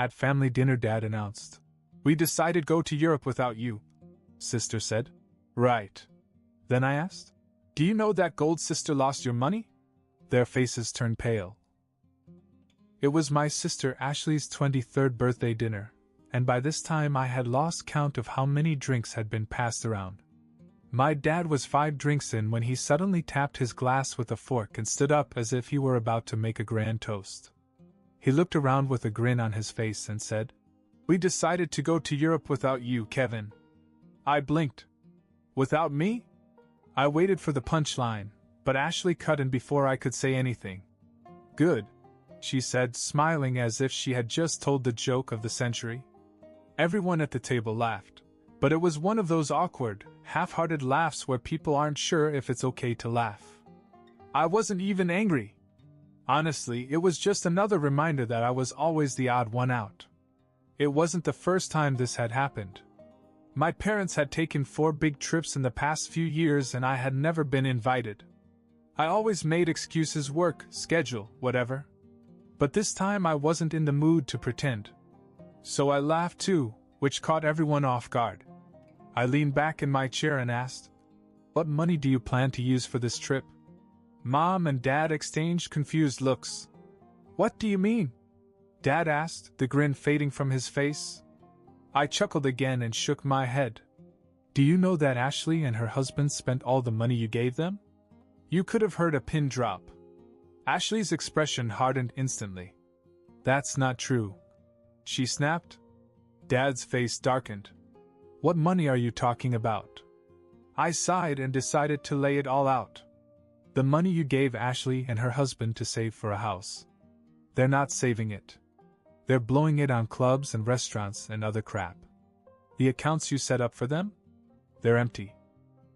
At family dinner, Dad announced. We decided go to Europe without you, Sister said. Right. Then I asked. Do you know that Gold sister lost your money? Their faces turned pale. It was my sister Ashley's 23rd birthday dinner, and by this time I had lost count of how many drinks had been passed around. My dad was 5 drinks in when he suddenly tapped his glass with a fork and stood up as if he were about to make a grand toast. He looked around with a grin on his face and said, We decided to go to Europe without you, Kevin. I blinked. Without me? I waited for the punchline, but Ashley cut in before I could say anything. Good, she said, smiling as if she had just told the joke of the century. Everyone at the table laughed, but it was one of those awkward, half-hearted laughs where people aren't sure if it's okay to laugh. I wasn't even angry. Honestly, it was just another reminder that I was always the odd one out. It wasn't the first time this had happened. My parents had taken 4 big trips in the past few years and I had never been invited. I always made excuses, work, schedule, whatever. But this time I wasn't in the mood to pretend. So I laughed too, which caught everyone off guard. I leaned back in my chair and asked, What money do you plan to use for this trip? Mom and Dad exchanged confused looks. What do you mean? Dad asked, the grin fading from his face. I chuckled again and shook my head. Do you know that Ashley and her husband spent all the money you gave them? You could have heard a pin drop. Ashley's expression hardened instantly. That's not true, she snapped. Dad's face darkened. What money are you talking about? I sighed and decided to lay it all out. The money you gave Ashley and her husband to save for a house. They're not saving it. They're blowing it on clubs and restaurants and other crap. The accounts you set up for them? They're empty.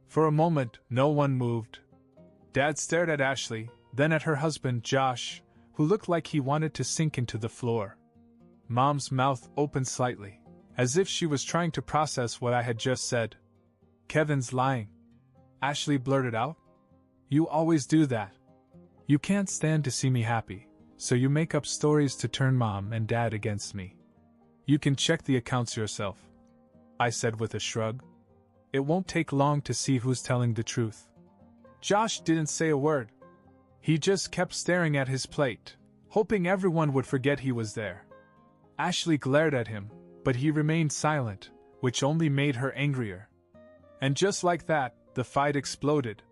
For a moment, no one moved. Dad stared at Ashley, then at her husband, Josh, who looked like he wanted to sink into the floor. Mom's mouth opened slightly, as if she was trying to process what I had just said. Kevin's lying, Ashley blurted out. You always do that. You can't stand to see me happy, so you make up stories to turn Mom and Dad against me. You can check the accounts yourself, I said with a shrug. It won't take long to see who's telling the truth. Josh didn't say a word. He just kept staring at his plate, hoping everyone would forget he was there. Ashley glared at him, but he remained silent, which only made her angrier. And just like that, the fight exploded.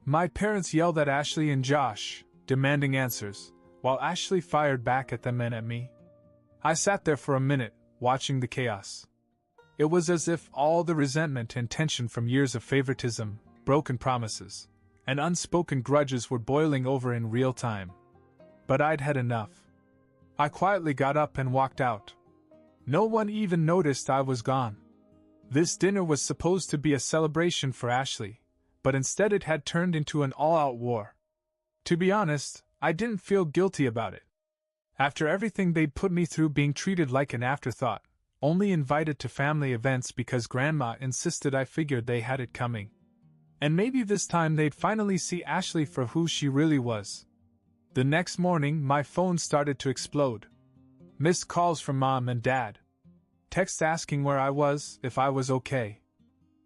My parents yelled at Ashley and Josh, demanding answers, while Ashley fired back at them and at me. I sat there for a minute, watching the chaos. It was as if all the resentment and tension from years of favoritism, broken promises, and unspoken grudges were boiling over in real time. But I'd had enough. I quietly got up and walked out. No one even noticed I was gone. This dinner was supposed to be a celebration for Ashley, but instead it had turned into an all-out war. To be honest, I didn't feel guilty about it. After everything they'd put me through, being treated like an afterthought, only invited to family events because Grandma insisted, I figured they had it coming. And maybe this time they'd finally see Ashley for who she really was. The next morning, my phone started to explode. Missed calls from Mom and Dad. Texts asking where I was, if I was okay.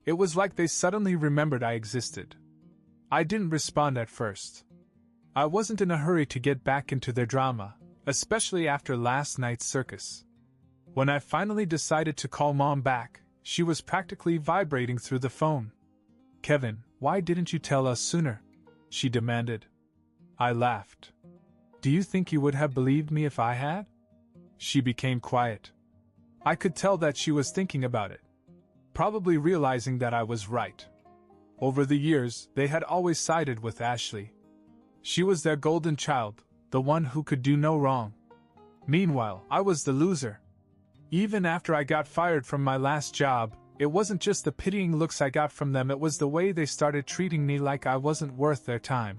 It was like they suddenly remembered I existed. I didn't respond at first. I wasn't in a hurry to get back into their drama, especially after last night's circus. When I finally decided to call Mom back, she was practically vibrating through the phone. Kevin, why didn't you tell us sooner? She demanded. I laughed. Do you think you would have believed me if I had? She became quiet. I could tell that she was thinking about it, probably realizing that I was right. Over the years, they had always sided with Ashley. She was their golden child, the one who could do no wrong. Meanwhile, I was the loser. Even after I got fired from my last job, it wasn't just the pitying looks I got from them, it was the way they started treating me like I wasn't worth their time.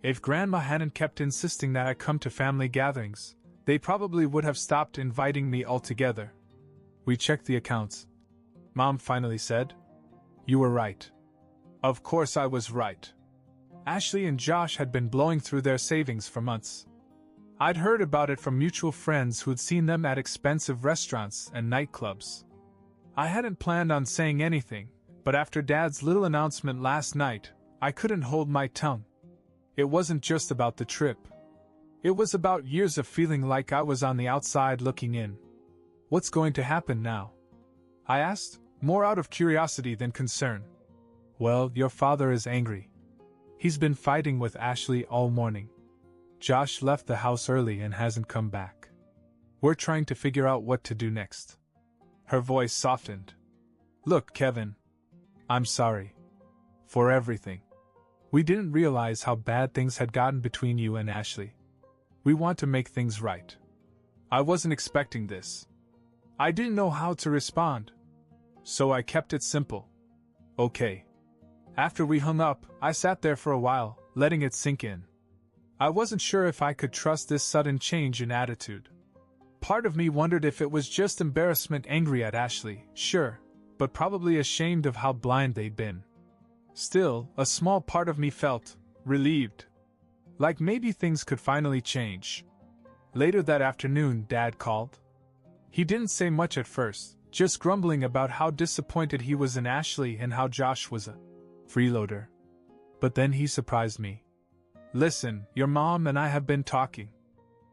If Grandma hadn't kept insisting that I come to family gatherings, they probably would have stopped inviting me altogether. We checked the accounts. Mom finally said, You were right. Of course I was right. Ashley and Josh had been blowing through their savings for months. I'd heard about it from mutual friends who'd seen them at expensive restaurants and nightclubs. I hadn't planned on saying anything, but after Dad's little announcement last night, I couldn't hold my tongue. It wasn't just about the trip. It was about years of feeling like I was on the outside looking in. What's going to happen now? I asked, more out of curiosity than concern. Well, your father is angry. He's been fighting with Ashley all morning. Josh left the house early and hasn't come back. We're trying to figure out what to do next. Her voice softened. Look, Kevin. I'm sorry. For everything. We didn't realize how bad things had gotten between you and Ashley. We want to make things right. I wasn't expecting this. I didn't know how to respond. So I kept it simple. Okay. After we hung up, I sat there for a while, letting it sink in. I wasn't sure if I could trust this sudden change in attitude. Part of me wondered if it was just embarrassment, angry at Ashley, sure, but probably ashamed of how blind they'd been. Still, a small part of me felt relieved. Like maybe things could finally change. Later that afternoon, Dad called. He didn't say much at first, just grumbling about how disappointed he was in Ashley and how Josh was a freeloader. But then he surprised me. Listen, your mom and I have been talking.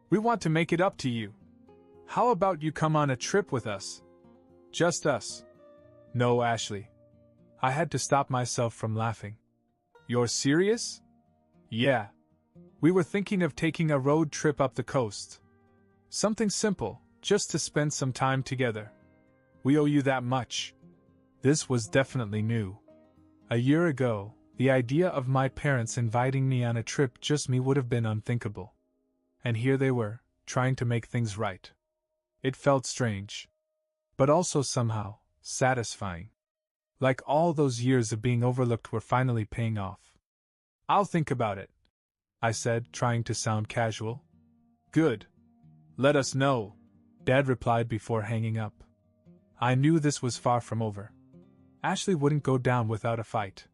We want to make it up to you. How about you come on a trip with us? Just us. No, Ashley. I had to stop myself from laughing. You're serious? Yeah. We were thinking of taking a road trip up the coast. Something simple, just to spend some time together. We owe you that much. This was definitely new. A year ago, the idea of my parents inviting me on a trip just me would have been unthinkable. And here they were, trying to make things right. It felt strange. But also somehow satisfying. Like all those years of being overlooked were finally paying off. I'll think about it, I said, trying to sound casual. Good. Let us know, Dad replied before hanging up. I knew this was far from over. Ashley wouldn't go down without a fight.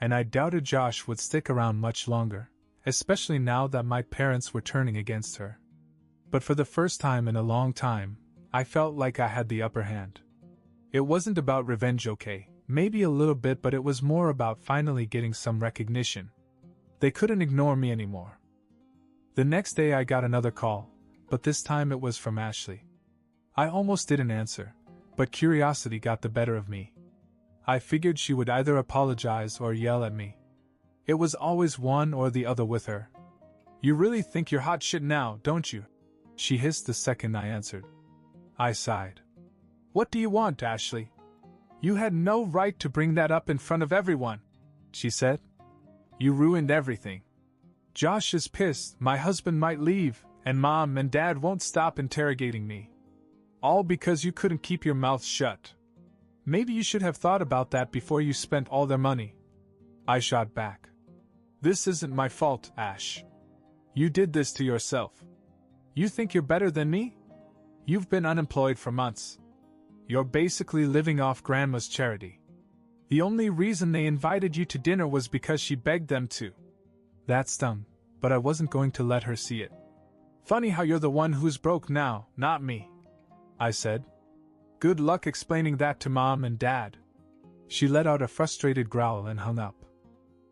And I doubted Josh would stick around much longer, especially now that my parents were turning against her. But for the first time in a long time, I felt like I had the upper hand. It wasn't about revenge, okay, maybe a little bit, but it was more about finally getting some recognition. They couldn't ignore me anymore. The next day I got another call, but this time it was from Ashley. I almost didn't answer, but curiosity got the better of me. I figured she would either apologize or yell at me. It was always one or the other with her. You really think you're hot shit now, don't you? She hissed the second I answered. I sighed. What do you want, Ashley? You had no right to bring that up in front of everyone, she said. You ruined everything. Josh is pissed, my husband might leave, and Mom and Dad won't stop interrogating me. All because you couldn't keep your mouth shut. Maybe you should have thought about that before you spent all their money. I shot back. This isn't my fault, Ash. You did this to yourself. You think you're better than me? You've been unemployed for months. You're basically living off Grandma's charity. The only reason they invited you to dinner was because she begged them to. That stung, but I wasn't going to let her see it. Funny how you're the one who's broke now, not me, I said. Good luck explaining that to Mom and Dad. She let out a frustrated growl and hung up.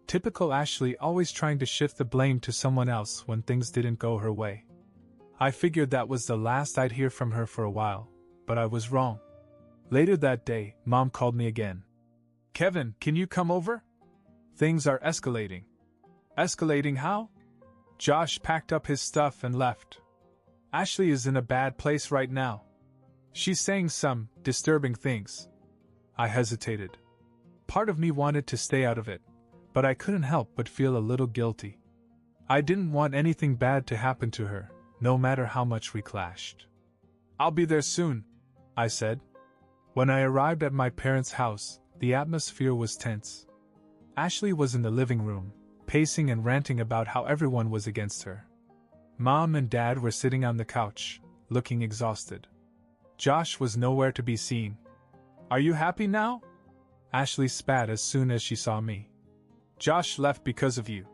Typical Ashley, always trying to shift the blame to someone else when things didn't go her way. I figured that was the last I'd hear from her for a while, but I was wrong. Later that day, Mom called me again. Kevin, can you come over? Things are escalating. Escalating how? Josh packed up his stuff and left. Ashley is in a bad place right now. She's saying some disturbing things. I hesitated. Part of me wanted to stay out of it, but I couldn't help but feel a little guilty. I didn't want anything bad to happen to her, no matter how much we clashed. I'll be there soon, I said. When I arrived at my parents' house, the atmosphere was tense. Ashley was in the living room, pacing and ranting about how everyone was against her. Mom and Dad were sitting on the couch, looking exhausted. Josh was nowhere to be seen. Are you happy now? Ashley spat as soon as she saw me. Josh left because of you.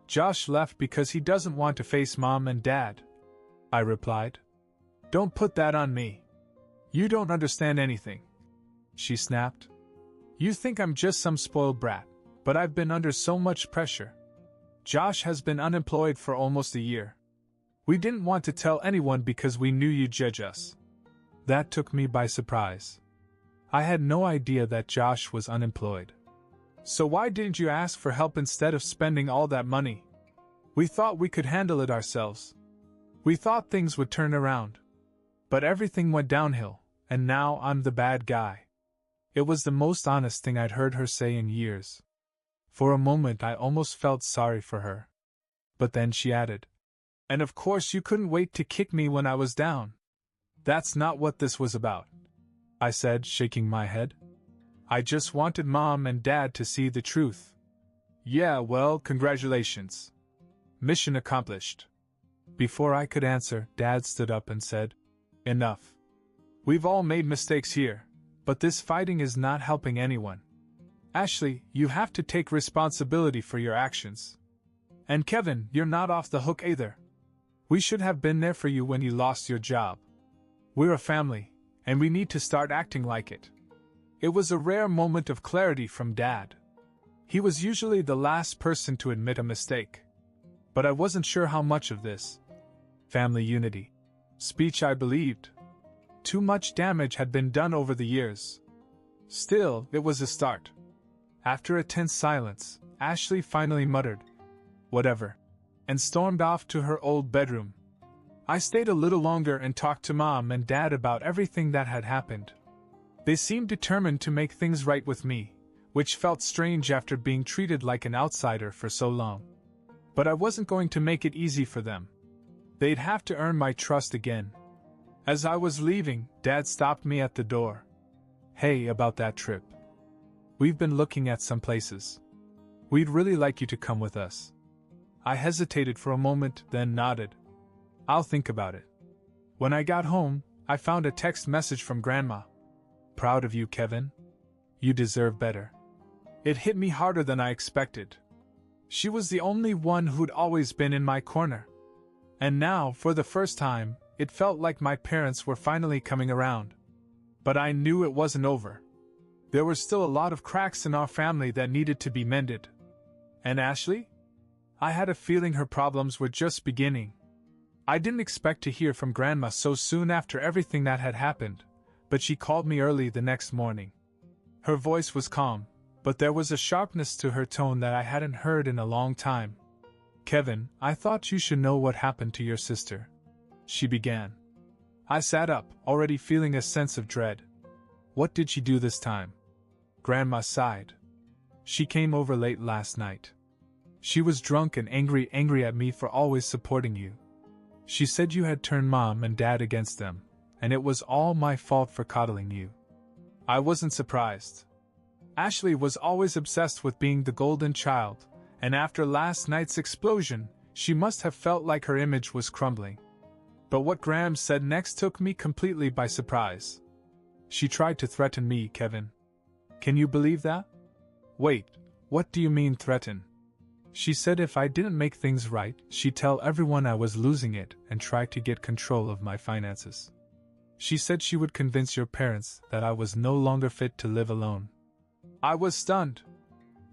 Josh left because he doesn't want to face Mom and Dad, I replied. Don't put that on me. You don't understand anything, she snapped. You think I'm just some spoiled brat, but I've been under so much pressure. Josh has been unemployed for almost a year. We didn't want to tell anyone because we knew you'd judge us. That took me by surprise. I had no idea that Josh was unemployed. So why didn't you ask for help instead of spending all that money? We thought we could handle it ourselves. We thought things would turn around. But everything went downhill, and now I'm the bad guy. It was the most honest thing I'd heard her say in years. For a moment I almost felt sorry for her. But then she added, and of course you couldn't wait to kick me when I was down. That's not what this was about, I said, shaking my head. I just wanted Mom and Dad to see the truth. Yeah, well, congratulations. Mission accomplished. Before I could answer, Dad stood up and said, Enough. We've all made mistakes here, but this fighting is not helping anyone. Ashley, you have to take responsibility for your actions. And Kevin, you're not off the hook either. We should have been there for you when you lost your job. We're a family, and we need to start acting like it. It was a rare moment of clarity from Dad. He was usually the last person to admit a mistake. But I wasn't sure how much of this family unity speech I believed. Too much damage had been done over the years. Still, it was a start. After a tense silence, Ashley finally muttered, Whatever, and stormed off to her old bedroom. I stayed a little longer and talked to Mom and Dad about everything that had happened. They seemed determined to make things right with me, which felt strange after being treated like an outsider for so long. But I wasn't going to make it easy for them. They'd have to earn my trust again. As I was leaving, Dad stopped me at the door. Hey, about that trip. We've been looking at some places. We'd really like you to come with us. I hesitated for a moment, then nodded. I'll think about it. When I got home, I found a text message from Grandma. Proud of you, Kevin. You deserve better. It hit me harder than I expected. She was the only one who'd always been in my corner. And now, for the first time, it felt like my parents were finally coming around. But I knew it wasn't over. There were still a lot of cracks in our family that needed to be mended. And Ashley? I had a feeling her problems were just beginning. I didn't expect to hear from Grandma so soon after everything that had happened, but she called me early the next morning. Her voice was calm, but there was a sharpness to her tone that I hadn't heard in a long time. Kevin, I thought you should know what happened to your sister, she began. I sat up, already feeling a sense of dread. What did she do this time? Grandma sighed. She came over late last night. She was drunk and angry at me for always supporting you. She said you had turned Mom and Dad against them, and it was all my fault for coddling you. I wasn't surprised. Ashley was always obsessed with being the golden child, and after last night's explosion, she must have felt like her image was crumbling. But what Graham said next took me completely by surprise. She tried to threaten me, Kevin. Can you believe that? Wait, what do you mean threaten? She said if I didn't make things right, she'd tell everyone I was losing it and try to get control of my finances. She said she would convince your parents that I was no longer fit to live alone. I was stunned.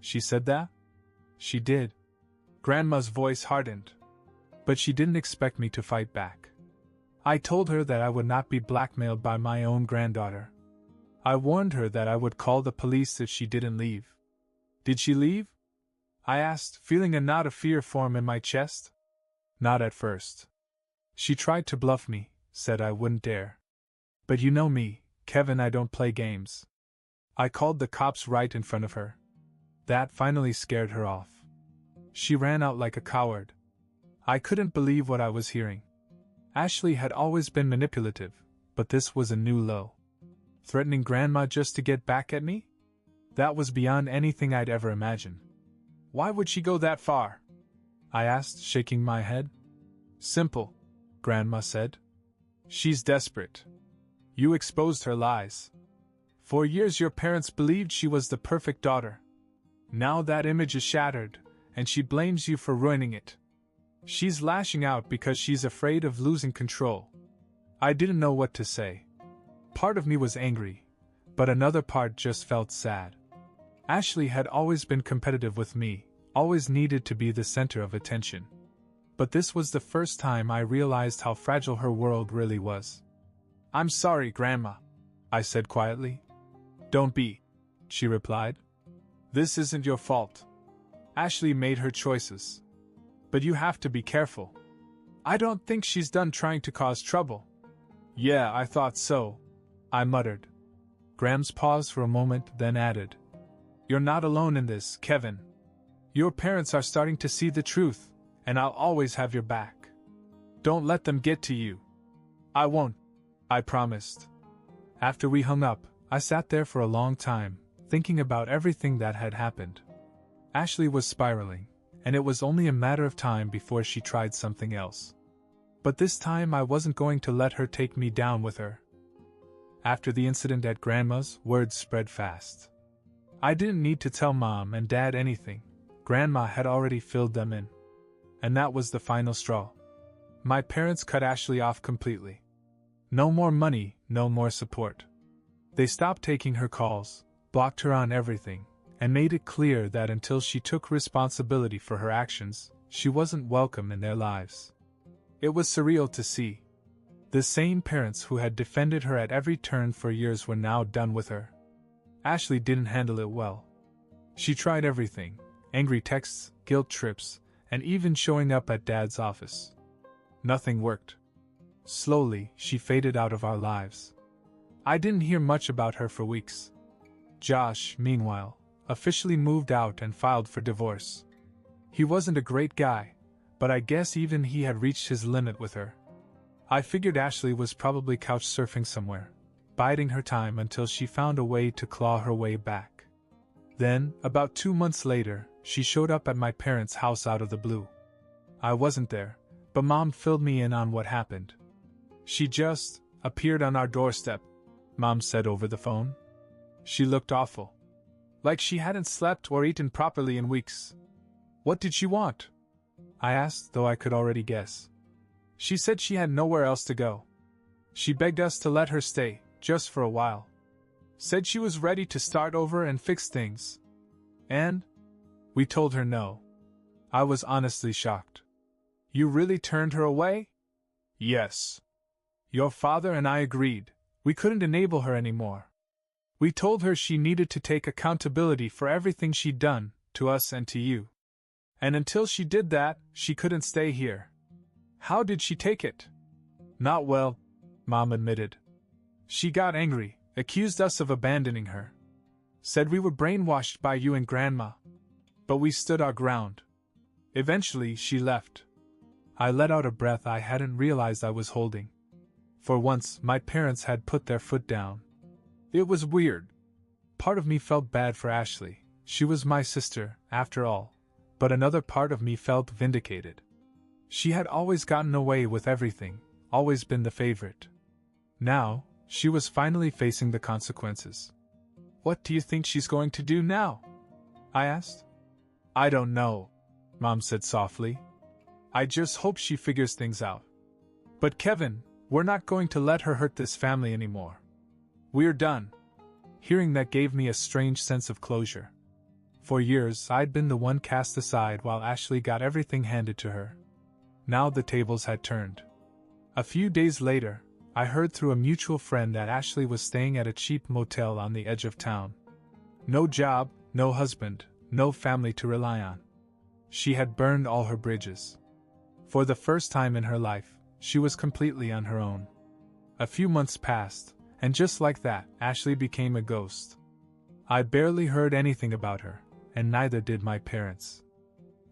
She said that? She did. Grandma's voice hardened. But she didn't expect me to fight back. I told her that I would not be blackmailed by my own granddaughter. I warned her that I would call the police if she didn't leave. Did she leave? I asked, feeling a knot of fear form in my chest. Not at first. She tried to bluff me, said I wouldn't dare. But you know me, Kevin, I don't play games. I called the cops right in front of her. That finally scared her off. She ran out like a coward. I couldn't believe what I was hearing. Ashley had always been manipulative, but this was a new low. Threatening Grandma just to get back at me? That was beyond anything I'd ever imagined. Why would she go that far? I asked, shaking my head. Simple, Grandma said. She's desperate. You exposed her lies. For years your parents believed she was the perfect daughter. Now that image is shattered, and she blames you for ruining it. She's lashing out because she's afraid of losing control. I didn't know what to say. Part of me was angry, but another part just felt sad. Ashley had always been competitive with me, always needed to be the center of attention. But this was the first time I realized how fragile her world really was. "I'm sorry, Grandma," I said quietly. "Don't be," she replied. "This isn't your fault. Ashley made her choices. But you have to be careful. I don't think she's done trying to cause trouble." "Yeah, I thought so," I muttered. Grams paused for a moment, then added, "You're not alone in this, Kevin. Your parents are starting to see the truth, and I'll always have your back. Don't let them get to you." "I won't," I promised. After we hung up, I sat there for a long time, thinking about everything that had happened. Ashley was spiraling, and it was only a matter of time before she tried something else. But this time I wasn't going to let her take me down with her. After the incident at Grandma's, word spread fast. I didn't need to tell Mom and Dad anything. Grandma had already filled them in. And that was the final straw. My parents cut Ashley off completely. No more money, no more support. They stopped taking her calls, blocked her on everything, and made it clear that until she took responsibility for her actions, she wasn't welcome in their lives. It was surreal to see. The same parents who had defended her at every turn for years were now done with her. Ashley didn't handle it well. She tried everything: angry texts, guilt trips, and even showing up at Dad's office. Nothing worked. Slowly, she faded out of our lives. I didn't hear much about her for weeks. Josh, meanwhile, officially moved out and filed for divorce. He wasn't a great guy, but I guess even he had reached his limit with her. I figured Ashley was probably couch surfing somewhere, biding her time until she found a way to claw her way back. Then, about 2 months later, she showed up at my parents' house out of the blue. I wasn't there, but Mom filled me in on what happened. "She just appeared on our doorstep," Mom said over the phone. "She looked awful. Like she hadn't slept or eaten properly in weeks." "What did she want?" I asked, though I could already guess. "She said she had nowhere else to go. She begged us to let her stay, just for a while. Said she was ready to start over and fix things. And we told her no." I was honestly shocked. "You really turned her away?" "Yes. Your father and I agreed. We couldn't enable her anymore. We told her she needed to take accountability for everything she'd done, to us and to you. And until she did that, she couldn't stay here." "How did she take it?" "Not well," Mom admitted. "She got angry, accused us of abandoning her. Said we were brainwashed by you and Grandma. But we stood our ground. Eventually, she left." I let out a breath I hadn't realized I was holding. For once, my parents had put their foot down. It was weird. Part of me felt bad for Ashley. She was my sister, after all. But another part of me felt vindicated. She had always gotten away with everything, always been the favorite. Now, she was finally facing the consequences. "What do you think she's going to do now?" I asked. "I don't know," Mom said softly. "I just hope she figures things out. But Kevin, we're not going to let her hurt this family anymore. We're done." Hearing that gave me a strange sense of closure. For years, I'd been the one cast aside while Ashley got everything handed to her. Now the tables had turned. A few days later, I heard through a mutual friend that Ashley was staying at a cheap motel on the edge of town. No job, no husband, no family to rely on. She had burned all her bridges. For the first time in her life, she was completely on her own. A few months passed, and just like that, Ashley became a ghost. I barely heard anything about her, and neither did my parents.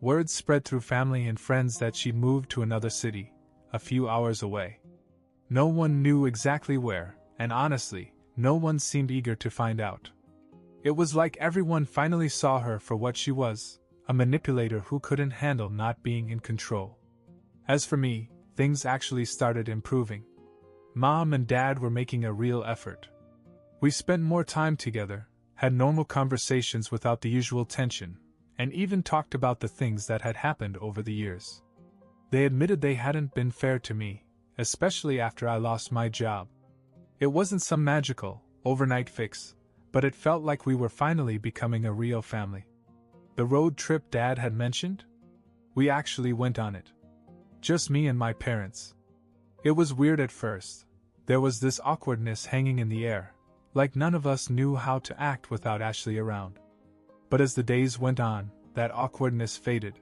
Word spread through family and friends that she'd moved to another city, a few hours away. No one knew exactly where, and honestly, no one seemed eager to find out. It was like everyone finally saw her for what she was, a manipulator who couldn't handle not being in control. As for me, things actually started improving. Mom and Dad were making a real effort. We spent more time together, had normal conversations without the usual tension, and even talked about the things that had happened over the years. They admitted they hadn't been fair to me, especially after I lost my job. It wasn't some magical, overnight fix, but it felt like we were finally becoming a real family. The road trip Dad had mentioned? We actually went on it. Just me and my parents. It was weird at first. There was this awkwardness hanging in the air, like none of us knew how to act without Ashley around. But as the days went on, that awkwardness faded.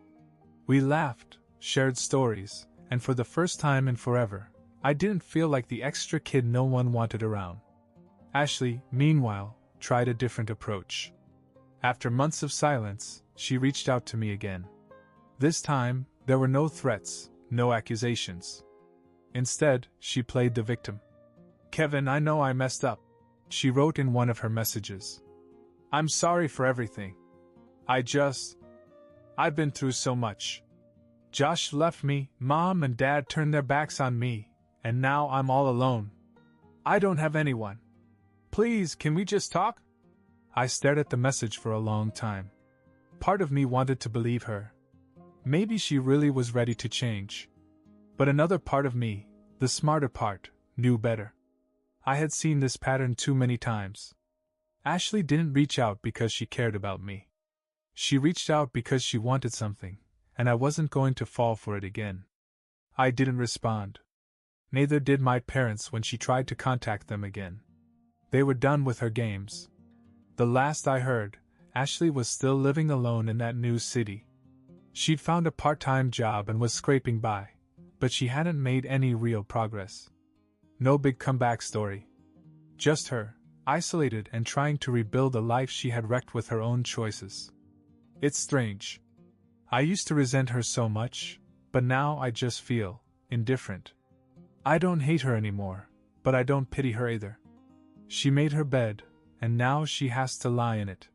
We laughed, shared stories, and for the first time in forever, I didn't feel like the extra kid no one wanted around. Ashley, meanwhile, tried a different approach. After months of silence, she reached out to me again. This time, there were no threats, no accusations. Instead, she played the victim. "Kevin, I know I messed up," she wrote in one of her messages. "I'm sorry for everything. I've been through so much. Josh left me, Mom and Dad turned their backs on me, and now I'm all alone. I don't have anyone. Please, can we just talk?" I stared at the message for a long time. Part of me wanted to believe her. Maybe she really was ready to change. But another part of me, the smarter part, knew better. I had seen this pattern too many times. Ashley didn't reach out because she cared about me. She reached out because she wanted something, and I wasn't going to fall for it again. I didn't respond. Neither did my parents when she tried to contact them again. They were done with her games. The last I heard, Ashley was still living alone in that new city. She'd found a part-time job and was scraping by, but she hadn't made any real progress. No big comeback story. Just her, isolated and trying to rebuild a life she had wrecked with her own choices. It's strange. I used to resent her so much, but now I just feel indifferent. I don't hate her anymore, but I don't pity her either. She made her bed, and now she has to lie in it.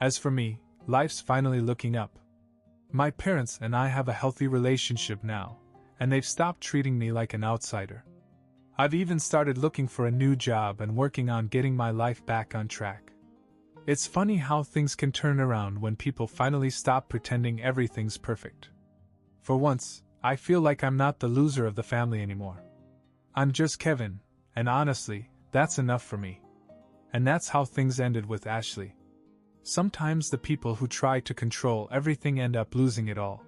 As for me, life's finally looking up. My parents and I have a healthy relationship now, and they've stopped treating me like an outsider. I've even started looking for a new job and working on getting my life back on track. It's funny how things can turn around when people finally stop pretending everything's perfect. For once, I feel like I'm not the loser of the family anymore. I'm just Kevin, and honestly, that's enough for me. And that's how things ended with Ashley. Sometimes the people who try to control everything end up losing it all.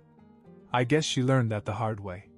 I guess she learned that the hard way.